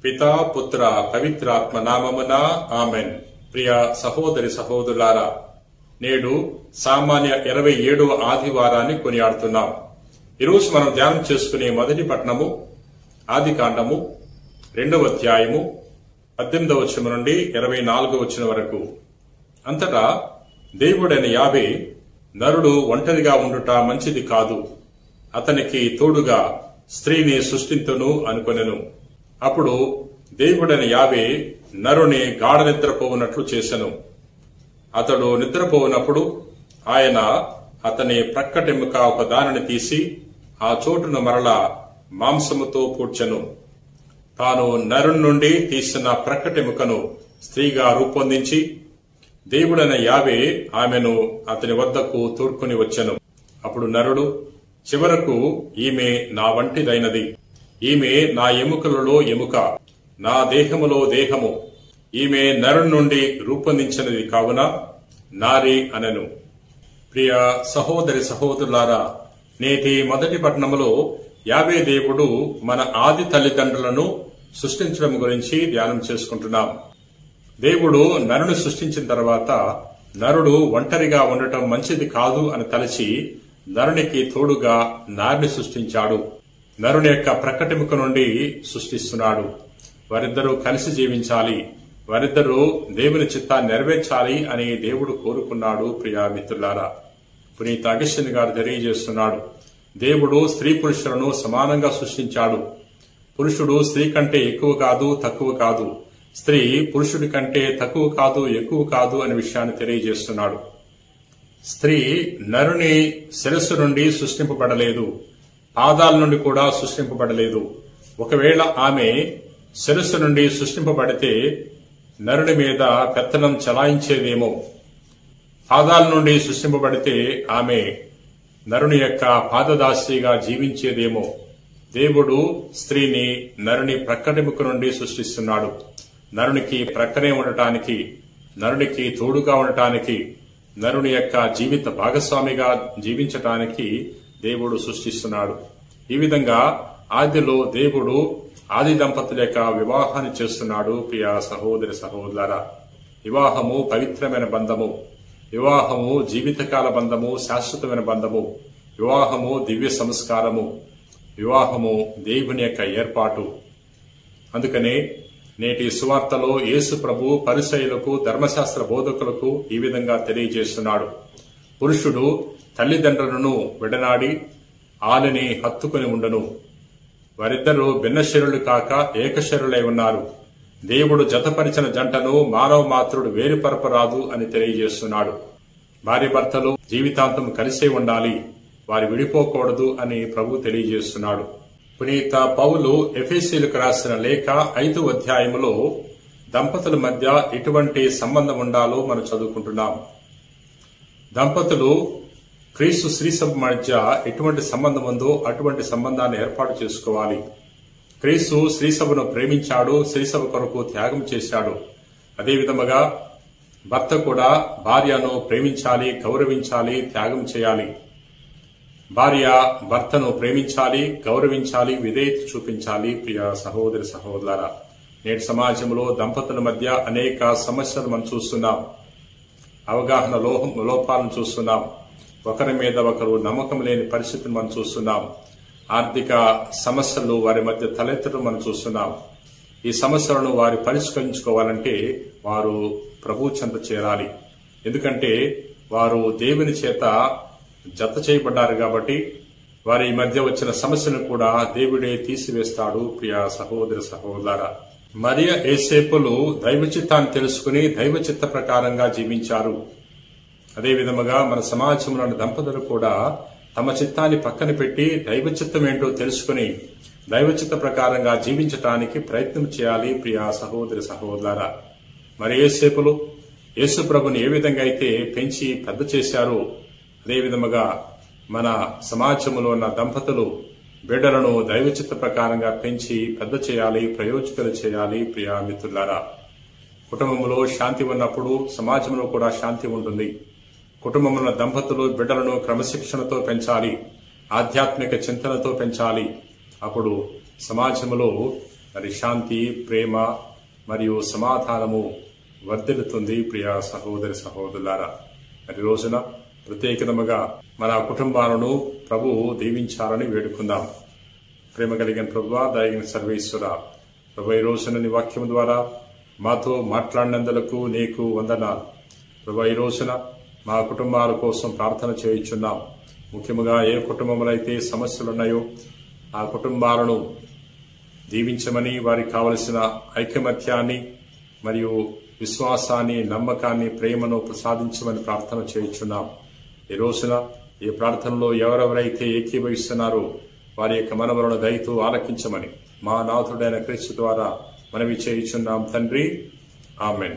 పితా పుత్ర పవిత్రాత్మ నామమున ఆమెన్. ప్రియ సహోదరి సహోదరులారా, నేడు సామాన్య 27వ ఆదివారాన్ని కొనియాడుతున్నాం. ఈరోజు మనం ధ్యానం చేసుకునే మొదటి పట్టణము ఆదికాండము 2వ అధ్యాయము 18వ వచనం నుండి 24వ వచనం వరకు. అంతటా దేవుడైన యావే నరుడు ఒంటరిగా ఉండుట మంచిది కాదు, అతనికి తోడుగా స్త్రీని సృష్టింతును అనుకొనెను. అప్పుడు దేవుడైన యావే నరుని గాఢ నిద్రపోవునట్లు చేసెను. అతడు నిద్రపోవునప్పుడు ఆయన అతని ప్రక్కటెముక ఒక దానిని తీసి ఆ చోటును మరలా మాంసముతో పూడ్చెను. తాను నరుని నుండి తీసిన ప్రక్కటెముకను స్త్రీగా రూపొందించి దేవుడైన యావే ఆమెను అతని వద్దకు తోడ్కొని వచ్చెను. అప్పుడు నరుడు, చివరకు ఈమె నా వంటిదైనది, ఈమె నా ఎముకలలో ఎముక, నా దేహములో దేహము, ఈమె నరుని నుండి రూపొందించినది కావున నారి అనెను. ప్రియ సహోదరి సహోదరులారా, నేటి మొదటి పట్టణములో యావే దేవుడు మన ఆది తల్లిదండ్రులను సృష్టించడం గురించి ధ్యానం చేసుకుంటున్నాం. దేవుడు నరుని సృష్టించిన తర్వాత నరుడు ఒంటరిగా ఉండటం మంచిది కాదు అని తలచి నరునికి తోడుగా నారిని సృష్టించాడు. నరుని యొక్క ప్రక్కటెముక నుండి సృష్టిస్తున్నాడు. వారిద్దరూ కలిసి జీవించాలి, వారిద్దరూ దేవుని చిత్తాన్ని నెరవేర్చాలి అని దేవుడు కోరుకున్నాడు. ప్రియా మిత్రులారా, పునీత అగస్టిన్ గారు తెలియజేస్తున్నాడు, దేవుడు స్త్రీ పురుషులను సమానంగా సృష్టించాడు. పురుషుడు స్త్రీ కంటే ఎక్కువ కాదు, తక్కువ కాదు, స్త్రీ పురుషుడి కంటే తక్కువ కాదు, ఎక్కువ కాదు అనే విషయాన్ని తెలియజేస్తున్నాడు. స్త్రీ నరుని శిరస్సు నుండి సృష్టింపబడలేదు, పాదాల నుండి కూడా సృష్టింపబడలేదు. ఒకవేళ ఆమె శిరస్సు నుండి సృష్టింపబడితే నరుని మీద పెత్తనం చలాయించేదేమో. పాదాల నుండి సృష్టింపబడితే ఆమె నరుని యొక్క పాదదాసిగా జీవించేదేమో. దేవుడు స్త్రీని నరుని ప్రక్కటెముక నుండి సృష్టిస్తున్నాడు. నరునికి ప్రక్కనే ఉండటానికి, నరునికి తోడుగా ఉండటానికి, నరుని యొక్క జీవిత భాగస్వామిగా జీవించటానికి దేవుడు సృష్టిస్తున్నాడు. ఈ విధంగా ఆదిలో దేవుడు ఆది దంపతుల యొక్క వివాహాన్ని చేస్తున్నాడు. ప్రియ సహోదరి సహోదరులారా, వివాహము పవిత్రమైన బంధము, వివాహము జీవితకాల బంధము, శాశ్వతమైన బంధము, వివాహము దివ్య సంస్కారము, వివాహము దేవుని యొక్క ఏర్పాటు. అందుకనే నేటి సువార్తలో యేసు ప్రభు పరిసయ్యులకు, ధర్మశాస్త్ర బోధకులకు ఈ విధంగా తెలియజేస్తున్నాడు. పురుషుడు తల్లిదండ్రులను విడనాడి ఆలిని హత్తుకుని ఉండను. వారిద్దరూ భిన్నశరీరులు కాక ఏకశరీరులై ఉన్నారు. దేవుడు జతపరిచిన జంటను మానవ మాత్రుడు వేరుపరపరాదు అని తెలియజేస్తున్నాడు. భార్య భర్తలు జీవితాంతం కలిసే ఉండాలి, వారు విడిపోకూడదు అని ప్రభు తెలియజేస్తున్నాడు. పునీత పౌలు ఎఫెసీయులకు రాసిన లేఖ 5వ అధ్యాయములో దంపతుల మధ్య ఎటువంటి సంబంధం ఉండాలో మనం చదువుకుంటున్నాం. దంపతులు క్రీస్తు శ్రీసభ మధ్య ఎటువంటి సంబంధం ఉందో అటువంటి సంబంధాన్ని ఏర్పాటు చేసుకోవాలి. క్రీస్తు శ్రీసభను ప్రేమించాడు, శ్రీసభ కొరకు త్యాగం చేశాడు. అదేవిధముగా భర్త కూడా భార్యను ప్రేమించాలి, గౌరవించాలి, త్యాగం చేయాలి. భార్య భర్తను ప్రేమించాలి, గౌరవించాలి, విధేయత చూపించాలి. ప్రియ సహోదరి సహోదరులారా, నేటి సమాజంలో దంపతుల మధ్య అనేక సమస్యలు మనం చూస్తున్నాం. అవగాహన లోపాలను చూస్తున్నాం. ఒకరి మీద ఒకరు నమ్మకం లేని పరిస్థితిని మనం చూస్తున్నాం. ఆర్థిక సమస్యలు వారి మధ్య తలెత్తడం మనం చూస్తున్నాం. ఈ సమస్యలను వారు పరిష్కరించుకోవాలంటే వారు ప్రభు చెంత చేరాలి. ఎందుకంటే వారు దేవుని చేత జత చేయబడ్డారు కాబట్టి వారి మధ్య వచ్చిన సమస్యను కూడా దేవుడే తీసివేస్తాడు. ప్రియ సహోదరి సహోదరులారా, మరియ యేసేపులు దైవ చిత్తాన్ని తెలుసుకుని దైవ చిత్త ప్రకారంగా జీవించారు. అదేవిధముగా మన సమాజంలోని దంపతులు కూడా తమ చిత్తాన్ని పక్కన పెట్టి దైవ చిత్తం ఏంటో తెలుసుకుని దైవ చిత్త ప్రకారంగా జీవించటానికి ప్రయత్నం చేయాలి. ప్రియ సహోదరి సహోదరులారా, మరి యేసేపులు యేసు ప్రభుని ఏ విధంగా అయితే పెంచి పెద్ద చేశారో అదేవిధముగా మన సమాజంలో ఉన్న దంపతులు బిడ్డలను దైవ చిత్త ప్రకారంగా పెంచి పెద్ద చేయాలి, ప్రయోజకులు చేయాలి. ప్రియ మిత్రులారా, కుటుంబంలో శాంతి ఉన్నప్పుడు సమాజంలో కూడా శాంతి ఉంటుంది. కుటుంబంలో దంపతులు బిడ్డలను క్రమశిక్షణతో పెంచాలి, ఆధ్యాత్మిక చింతనతో పెంచాలి. అప్పుడు సమాజంలో మరి శాంతి, ప్రేమ మరియు సమాధానము వర్ధిల్లుతుంది. ప్రియ సహోదరి సహోదరులారా, మరి రోజున ప్రత్యేకముగా మన కుటుంబాలను ప్రభువు దీవించాలని వేడుకుందాం. ప్రేమ కలిగిన ప్రభువా, దయగిన సర్వేశ్వర, ప్రభు ఈ రోజున నీ వాక్యం ద్వారా మాతో మాట్లాడినందులకు నీకు వందనాలు. ప్రభు ఈ రోజున మా కుటుంబాల కోసం ప్రార్థన చేయించున్నాం. ముఖ్యంగా ఏ కుటుంబంలో అయితే సమస్యలున్నాయో ఆ కుటుంబాలను దీవించమని, వారికి కావలసిన ఐకమత్యాన్ని మరియు విశ్వాసాన్ని, నమ్మకాన్ని, ప్రేమను ప్రసాదించమని ప్రార్థన చేయించున్నాం. ఈ రోజున ఈ ప్రార్థనలో ఎవరెవరైతే ఏకీభవిస్తున్నారో వారి యొక్క మనవులను దయతో ఆలకించమని మా నాథుడైన క్రీస్తు ద్వారా మనవి చేయించున్నాం తండ్రి. ఆమెన్.